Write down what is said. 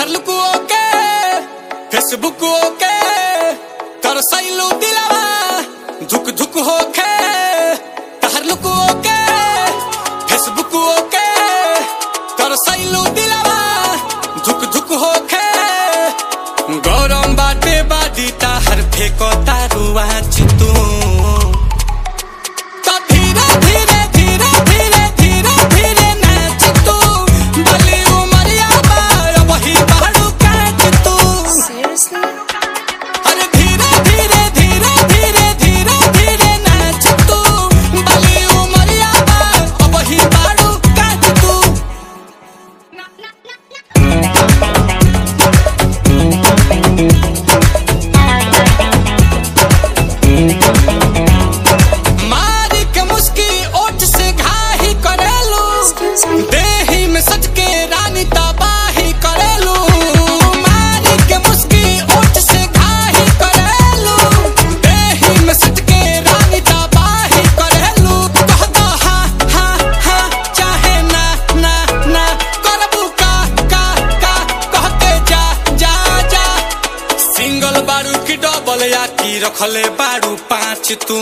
तहर लुक ओके फेसबुक ओके तर सैलू दिलवा झुक झुक होके तहर लुक ओके फेसबुक ओके तर सैलू दिलवा झुक झुक होके गरम बाटे बादी ताहर फेको तारुआ चितू देही में सच के रानी तबाही करेलू मारी के मुस्की ओठ से घाही करेलू देही में सच के रानी तबाही करेलू कह दो हाँ हाँ हाँ चाहे ना ना ना करबू का कह के जा जा जा सिंगल बारू की डबल या की रखले बारू 5 तू